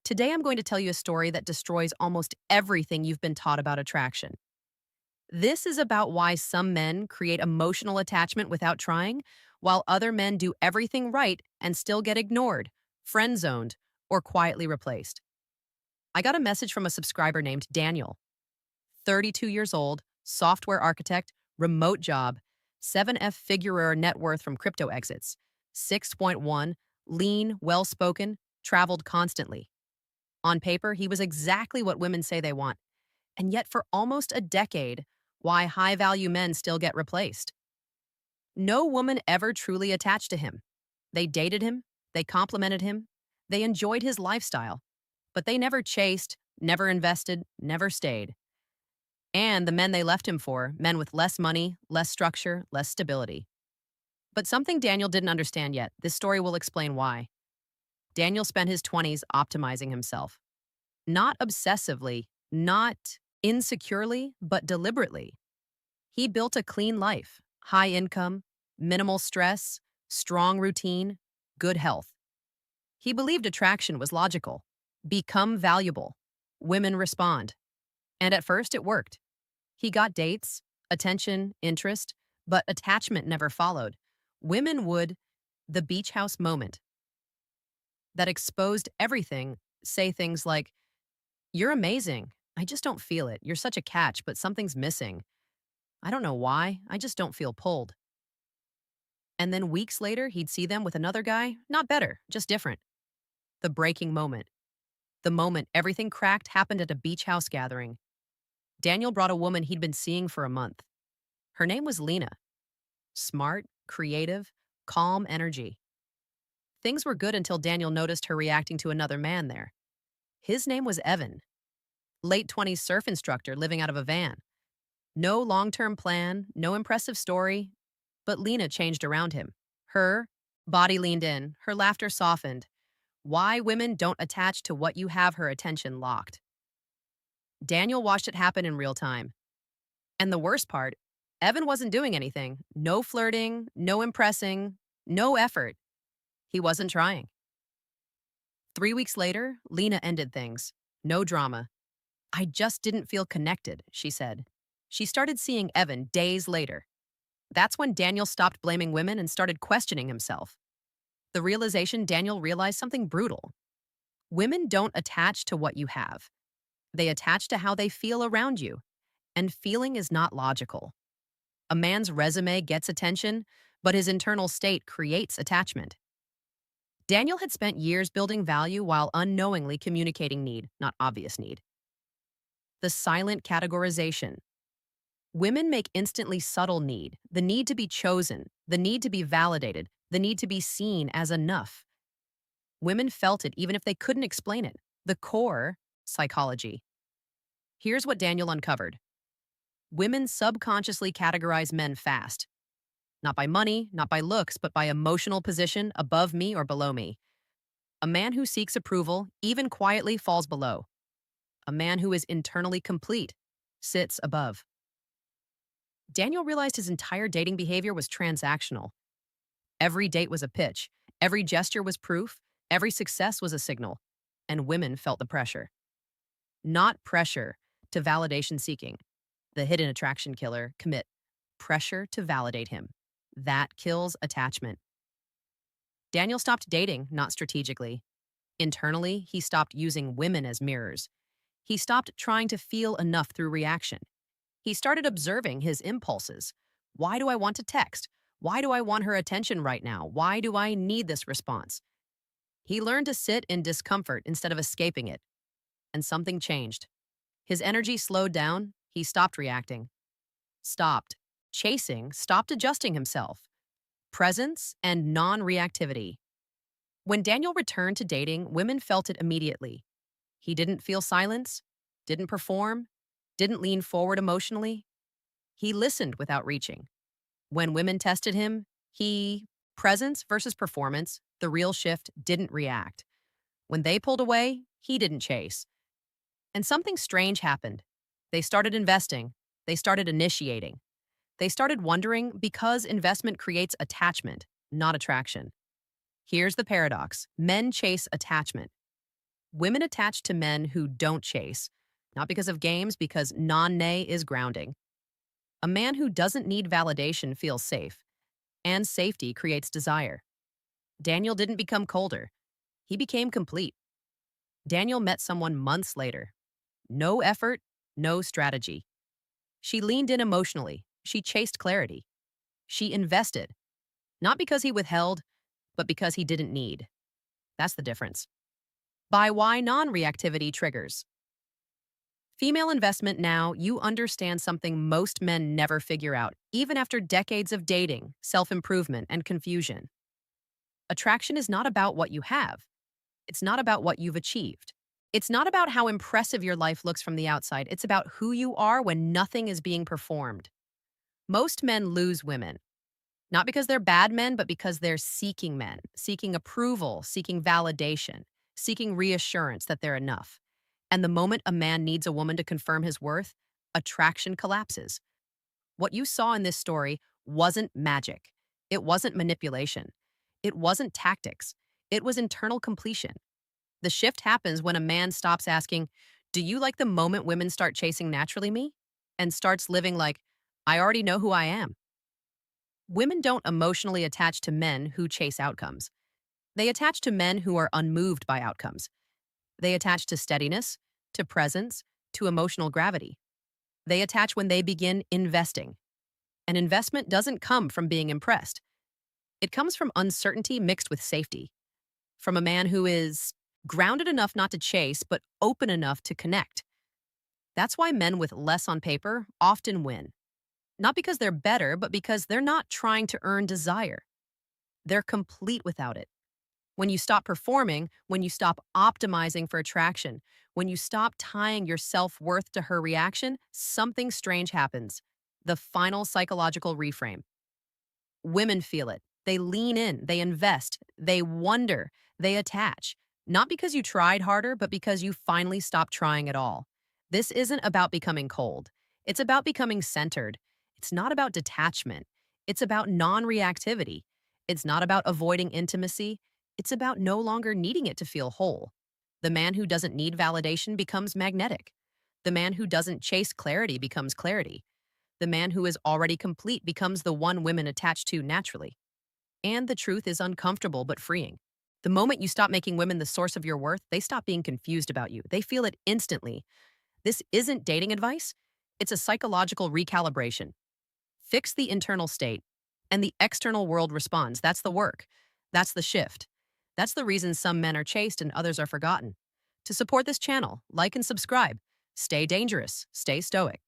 Today, I'm going to tell you a story that destroys almost everything you've been taught about attraction. This is about why some men create emotional attachment without trying, while other men do everything right and still get ignored, friend zoned, or quietly replaced. I got a message from a subscriber named Daniel, 32 years old, software architect, remote job, 7F figurer net worth from crypto exits, 6.1, lean, well spoken, traveled constantly. On paper, he was exactly what women say they want. And yet, for almost a decade, why high value men still get replaced. No woman ever truly attached to him. They dated him, they complimented him, they enjoyed his lifestyle, but they never chased, never invested, never stayed. And the men they left him for, men with less money, less structure, less stability. But something Daniel didn't understand yet. This story will explain why. Daniel spent his 20s optimizing himself. Not obsessively, not insecurely, but deliberately. He built a clean life, high income, minimal stress, strong routine, good health. He believed attraction was logical. Become valuable. Women respond. And at first it worked. He got dates, attention, interest, but attachment never followed. Women would, the beach house moment, that exposed everything, say things like, "You're amazing. I just don't feel it. You're such a catch, but something's missing. I don't know why. I just don't feel pulled." And then weeks later, he'd see them with another guy, not better, just different. The breaking moment. The moment everything cracked happened at a beach house gathering. Daniel brought a woman he'd been seeing for a month. Her name was Lena. Smart, creative, calm energy. Things were good until Daniel noticed her reacting to another man there. His name was Evan, late 20s surf instructor living out of a van. No long term plan, no impressive story, but Lena changed around him. Her body leaned in, her laughter softened. Why women don't attach to what you have her attention locked. Daniel watched it happen in real time. And the worst part, Evan wasn't doing anything. No flirting, no impressing, no effort. He wasn't trying. 3 weeks later, Lena ended things. No drama. "I just didn't feel connected," she said. She started seeing Evan days later. That's when Daniel stopped blaming women and started questioning himself. The realization Daniel realized something brutal. Women don't attach to what you have. They attach to how they feel around you. And feeling is not logical. A man's resume gets attention, but his internal state creates attachment. Daniel had spent years building value while unknowingly communicating need, not obvious need. The silent categorization. Women make instantly subtle need, the need to be chosen, the need to be validated, the need to be seen as enough. Women felt it even if they couldn't explain it. The core psychology. Here's what Daniel uncovered. Women subconsciously categorize men fast. Not by money, not by looks, but by emotional position above me or below me. A man who seeks approval, even quietly, falls below. A man who is internally complete sits above. Daniel realized his entire dating behavior was transactional. Every date was a pitch, every gesture was proof, every success was a signal, and women felt the pressure. Not pressure to validation seeking. The hidden attraction killer, commit. Pressure to validate him. That kills attachment. Daniel stopped dating, not strategically. Internally, he stopped using women as mirrors. He stopped trying to feel enough through reaction. He started observing his impulses. Why do I want to text? Why do I want her attention right now? Why do I need this response? He learned to sit in discomfort instead of escaping it. And something changed. His energy slowed down. He stopped reacting. Stopped chasing, stopped adjusting himself. Presence and non-reactivity. When Daniel returned to dating, women felt it immediately. He didn't feel silence, didn't perform, didn't lean forward emotionally. He listened without reaching. When women tested him, presence versus performance, the real shift, didn't react. When they pulled away, he didn't chase. And something strange happened. They started investing. They started initiating. They started wondering because investment creates attachment, not attraction. Here's the paradox. Men chase attachment. Women attach to men who don't chase, not because of games, because non-nay is grounding. A man who doesn't need validation feels safe, and safety creates desire. Daniel didn't become colder. He became complete. Daniel met someone months later. No effort, no strategy. She leaned in emotionally. She chased clarity. She invested, not because he withheld, but because he didn't need. That's the difference. By why non-reactivity triggers. Female investment now, you understand something most men never figure out, even after decades of dating, self-improvement, and confusion. Attraction is not about what you have. It's not about what you've achieved. It's not about how impressive your life looks from the outside. It's about who you are when nothing is being performed. Most men lose women, not because they're bad men, but because they're seeking men, seeking approval, seeking validation, seeking reassurance that they're enough. And the moment a man needs a woman to confirm his worth, attraction collapses. What you saw in this story wasn't magic. It wasn't manipulation. It wasn't tactics. It was internal completion. The shift happens when a man stops asking, "Do you like the moment women start chasing naturally me?" and starts living like, "I already know who I am." Women don't emotionally attach to men who chase outcomes. They attach to men who are unmoved by outcomes. They attach to steadiness, to presence, to emotional gravity. They attach when they begin investing. An investment doesn't come from being impressed. It comes from uncertainty mixed with safety. From a man who is grounded enough not to chase, but open enough to connect. That's why men with less on paper often win. Not because they're better, but because they're not trying to earn desire. They're complete without it. When you stop performing, when you stop optimizing for attraction, when you stop tying your self-worth to her reaction, something strange happens. The final psychological reframe. Women feel it. They lean in, they invest, they wonder, they attach. Not because you tried harder, but because you finally stopped trying at all. This isn't about becoming cold. It's about becoming centered. It's not about detachment. It's about non-reactivity. It's not about avoiding intimacy. It's about no longer needing it to feel whole. The man who doesn't need validation becomes magnetic. The man who doesn't chase clarity becomes clarity. The man who is already complete becomes the one women attach to naturally. And the truth is uncomfortable but freeing. The moment you stop making women the source of your worth, they stop being confused about you. They feel it instantly. This isn't dating advice. It's a psychological recalibration. Fix the internal state, and the external world responds. That's the work. That's the shift. That's the reason some men are chased and others are forgotten. To support this channel, like and subscribe. Stay dangerous. Stay stoic.